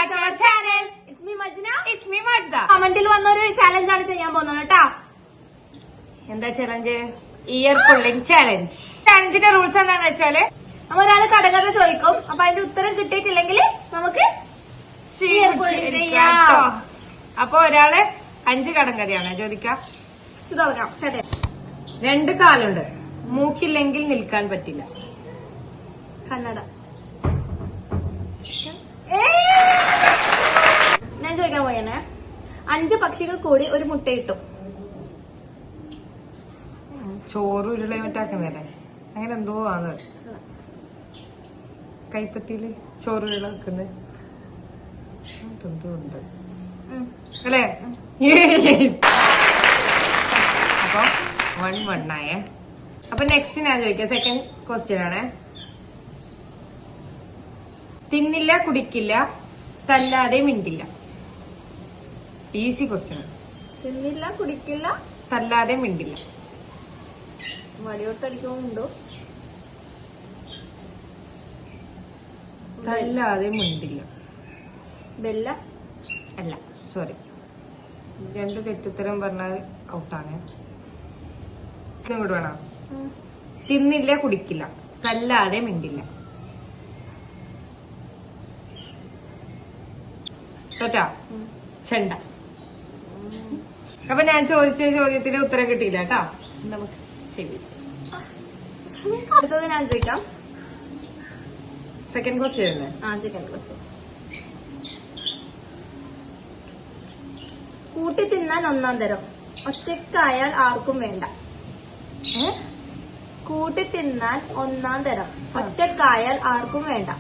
back to our channel. It's me Majna. It's me Majda. കമന്റിൽ വന്നൊരു challenge ആണ് ചെയ്യാൻ പോകുന്നത് കേട്ടോ. എന്താ ചലഞ്ച്? Ear pulling challenge. ചാലഞ്ചിന്റെ റൂൾസ് എന്താണെന്ന് വെച്ചാല് നമ്മ ഒരാള് കടകഥ ചോദിക്കും, അപ്പൊ അതിന്റെ ഉത്തരം കിട്ടിയിട്ടില്ലെങ്കിൽ നമുക്ക് ഇയർ പുള്ളിംഗ് ചെയ്യാം. അപ്പൊ ഒരാള് 5 കടങ്കഥയാണ് ചോദിക്കാം. തുടങ്ങാം. സ്റ്റാർട്ട്. 2 കാലുണ്ട്, മൂക്കില്ലെങ്കിൽ നിൽക്കാൻ പറ്റില്ല. കന്നഡ. ഞാൻ ചോദിക്കാൻ പോയനെ. 5 പക്ഷികൾ കൂടി ഒരു മുട്ടയിട്ടു. ചോറ് ഉരുള മറ്റാക്കുന്നല്ലേ, അങ്ങനെ എന്തോ ആണ്. കൈപ്പത്തിയില് ചോറ് ഉരുള വെക്കുന്നത് എന്തോ ഉണ്ട് അല്ലേ? അപ്പൊ 1-1 ആയേ. അപ്പൊ നെക്സ്റ്റ് ഞാൻ ചോദിക്കാം. സെക്കൻഡ് ക്വസ്റ്റ്യൻ ആണ്. തിന്നില്ല, കുടിക്കില്ല, തല്ലാതെ മിണ്ടില്ല. Easy question. തിന്നില്ല, കുടിക്കില്ല, തല്ലാതെ മിണ്ടില്ല. വടിയോട്ടടിക്കുന്നുണ്ടോ? തല്ലാതെ മിണ്ടില്ല. ബെല്ല. അല്ല, സോറി, 2 തെറ്റുത്തരം പറഞ്ഞാൽ ഔട്ടാണ്. ഇങ്ങോട്ട് വേണം. തിന്നില്ല, കുടിക്കില്ല, തല്ലാതെ മിണ്ടില്ല. തോറ്റാ? ചെണ്ട. അപ്പൊ ഞാൻ ചോദിച്ച ചോദ്യത്തിന് ഉത്തരം കിട്ടിയില്ല കേട്ടാ. നമുക്ക് ശരി. അടുത്തത് ഞാൻ ചോദിക്കാം. സെക്കൻഡ് ക്വസ്റ്റ്യൻ അല്ലേ? Second question. കൂട്ടി തിന്നാൻ 1-ാം തരം, ഒറ്റക്കായാൽ ആർക്കും വേണ്ട. കൂട്ടി തിന്നാൻ 1-ാം തരം, ഒറ്റക്കായാൽ ആർക്കും വേണ്ട.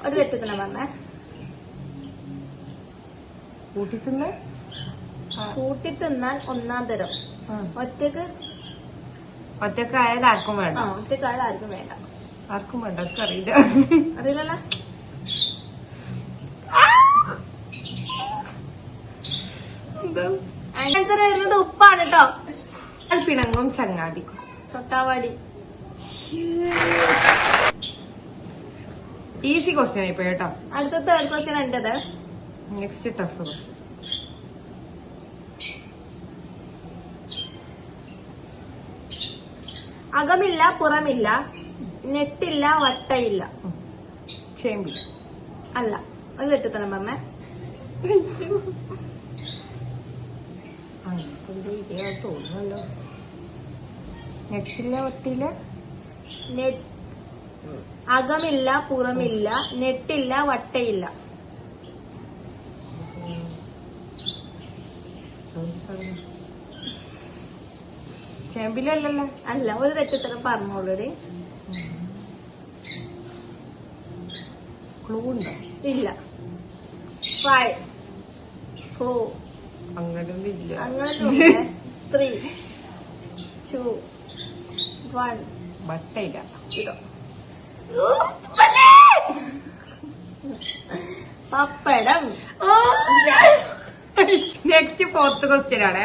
ഒരു തെറ്റത്തിനാ പറഞ്ഞേ. കൂട്ടി തിന്നാൻ 1-ാം തരം, ഒറ്റക്കായാൽ ആർക്കും വേണ്ട. ഒറ്റക്കായാൽ ആർക്കും വേണ്ട. ആർക്കും വേണ്ട, അറിയില്ല. അറിയില്ലല്ലോ. ആൻസർ വരുന്നത് ഉപ്പാണ് കേട്ടോ. പിണങ്ങും ചങ്ങാടി. തൊട്ടാവാടി. ഈസി ക്വസ്റ്റ്യൻ ആയിപ്പോ കേട്ടോ. അടുത്ത തേർഡ് ക്വസ്റ്റ്യൻ എന്റേത്. Next tough question. അകമില്ല, പുറമില്ല, നെട്ടില്ല, വട്ടയില്ല. ചേമ്പില്ല. അല്ല, ഒരു തെറ്റത്തനം പറഞ്ഞേ. തോന്നുന്നല്ലോ. നെറ്റില്ല, വട്ടില്ല. അകമില്ല, പുറമില്ല, നെട്ടില്ല, വട്ടയില്ല. ചേമ്പിലല്ലോ. അല്ല, ഒരു തെറ്റത്തരം പറഞ്ഞോളൂ. ക്ലൂ ഉണ്ടോ? ഇല്ല. 5 4 അങ്ങനൊന്നും ഇല്ല. അങ്ങനെ 3 2 1. വട്ടയില്ല. പപ്പടം. നെക്സ്റ്റ് ഫോർത്ത് ക്വസ്റ്റ്യൻ ആണ്.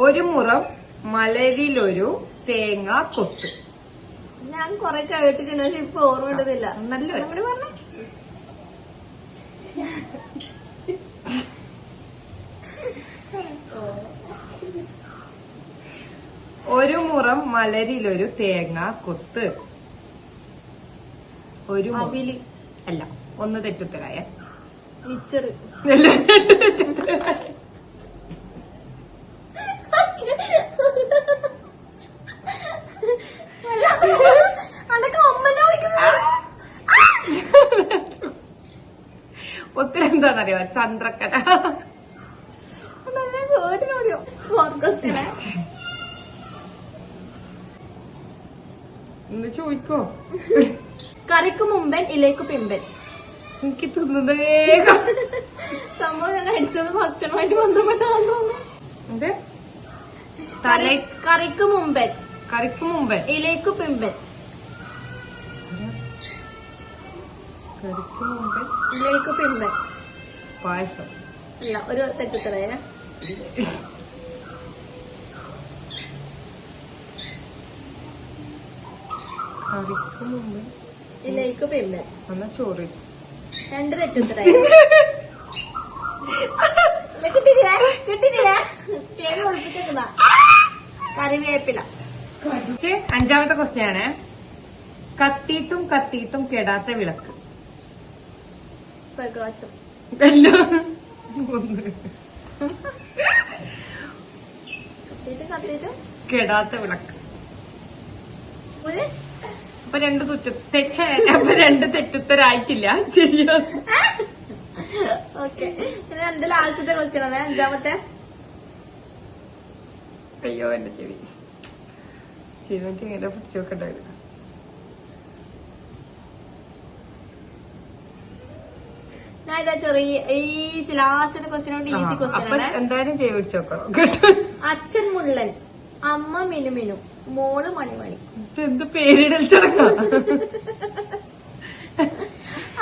ഒരു മുറം മലരിലൊരു തേങ്ങ കൊത്ത്. ഞാൻ കൊറേ കേട്ടിട്ടുണ്ട്, പക്ഷെ ഇപ്പൊ ഓർമ്മ കിട്ടുന്നില്ല. നല്ല പറഞ്ഞ ഒരു മുറം മലരിലൊരു തേങ്ങ കൊത്ത്. ഒരു അവില്. അല്ല, 1 തെറ്റുത്തരായ. മിച്ചറ്. അതൊക്കെ അമ്മനെ വിളിക്കുന്നത്. ഉത്തരം എന്താണെന്നറിയോ? ചന്ദ്രക്കല. കേട്ടിനോ? Fourth question. ഒന്ന് ചോദിക്കോ? കറിക്ക് മുമ്പൻ ഇലേക്ക് പിമ്പൻ. എനിക്ക് തിന്നുന്നത് വേഗം. സംഭവം ഞാൻ അടിച്ചത് ഭക്ഷണമായിട്ട് ബന്ധപ്പെട്ടാന്ന്. കറിക്ക് മുമ്പൻ ഇലേക്ക് പിമ്പൻ. കറിക്ക് മുമ്പൻ ഇലേക്ക് പിമ്പൻ. പായസം. ഇല്ല, ഒരു തെറ്റുത്തറയ. കറിക്ക് മുമ്പ് ഇല്ല, എനിക്ക് പിന്നെ എന്നാ ചോറ്. 2 തെറ്റുത്തറയ. കിട്ടിയില്ല, കിട്ടിയില്ല. ചേവി ഒളിപ്പിച്ചേക്കുന്ന കറിവേപ്പില. 5ാമത്തെ ക്വസ്റ്റ്യൻ ആണ്. കത്തിയിട്ടും കത്തിയിട്ടും കെടാത്ത വിളക്ക്. പ്രകാശം. കത്തിയിട്ട് കെടാത്ത വിളക്ക്. ഒരു അപ്പൊ 2 തെറ്റുത്തരായിട്ടില്ല. ശരിയാ. ഓക്കെ. എന്റെ ലാസ്റ്റത്തെ ക്വസ്റ്റ്യൻ ആണ് 5ാമത്തെ. അയ്യോ എന്റെ ചെവി ചെവിക്ക് ഇങ്ങനെ പിടിച്ചു വെക്കണ്ടായിരുന്നു. ഞാൻ ഇതാ ചെറിയ ഈസി ലാസ്റ്റത്തെ ക്വസ്റ്റ്യൻ കൊണ്ട് ഈസി ക്വസ്റ്റ്യൻ അപ്പൊ ആണ്. എന്തായാലും ചെവി പിടിച്ചു വെക്കണം കേട്ടോ. അച്ഛൻ മുള്ളൻ, അമ്മ മിനുമിനു, മോള് മണിമണി. എന്ത് പേരിടൽ ചടങ്ങാ?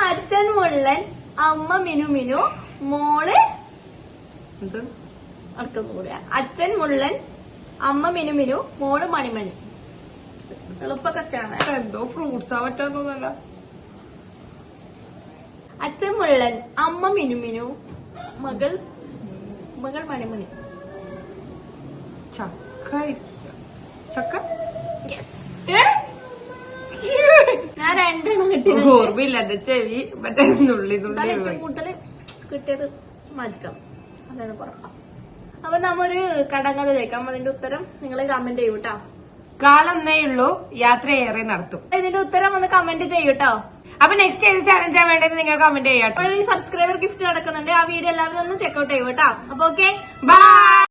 അച്ഛൻ മുള്ളൻ, അമ്മ മിനുമിനു, മോള് എന്ത് അടുത്തൊന്നും കൂടിയാ. അച്ഛൻ മുള്ളൻ, അമ്മ മിനുമിനു, മോള് മണിമണി. എളുപ്പ ക്വസ്റ്റ്യൻ ആണ്. എന്തോ ഫ്രൂട്ട്സാ പറ്റാൻ തോന്നല്ല. അച്ഛൻ മുള്ളൻ, അമ്മ മിനുമിനു, മകൾ മണിമണി. ചക്ക. ചക്ക ഞാൻ 2 കിട്ടി. ഓർമ്മയില്ല. എന്റെ ചെവി മറ്റേ നുള്ളി ഏറ്റവും കൂടുതൽ കിട്ടിയത് മജിക്കാം. അതാണ് പുറപ്പാ. അപ്പൊ നമ്മൊരു കടങ്കഥ ചോദിക്കാം. അതിന്റെ ഉത്തരം നിങ്ങൾ കമന്റ് ചെയ്യൂട്ടോ. കാലൊന്നേ ഉള്ളൂ, യാത്ര ഏറെ നടത്തും. ഇതിന്റെ ഉത്തരം ഒന്ന് കമന്റ് ചെയ്യൂട്ടോ. അപ്പൊ നെക്സ്റ്റ് ഏത് ചാലഞ്ചാ വേണ്ടത് നിങ്ങൾ കമന്റ് ചെയ്യാട്ടോ. അപ്പോൾ ഈ സബ്സ്ക്രൈബർ ഗിഫ്റ്റ് നടക്കുന്നുണ്ട്. ആ വീഡിയോ എല്ലാവരും ഒന്ന് ചെക്ക്ഔട്ട് ചെയ്യൂട്ടോ. അപ്പൊ ഓക്കെ, ബൈ.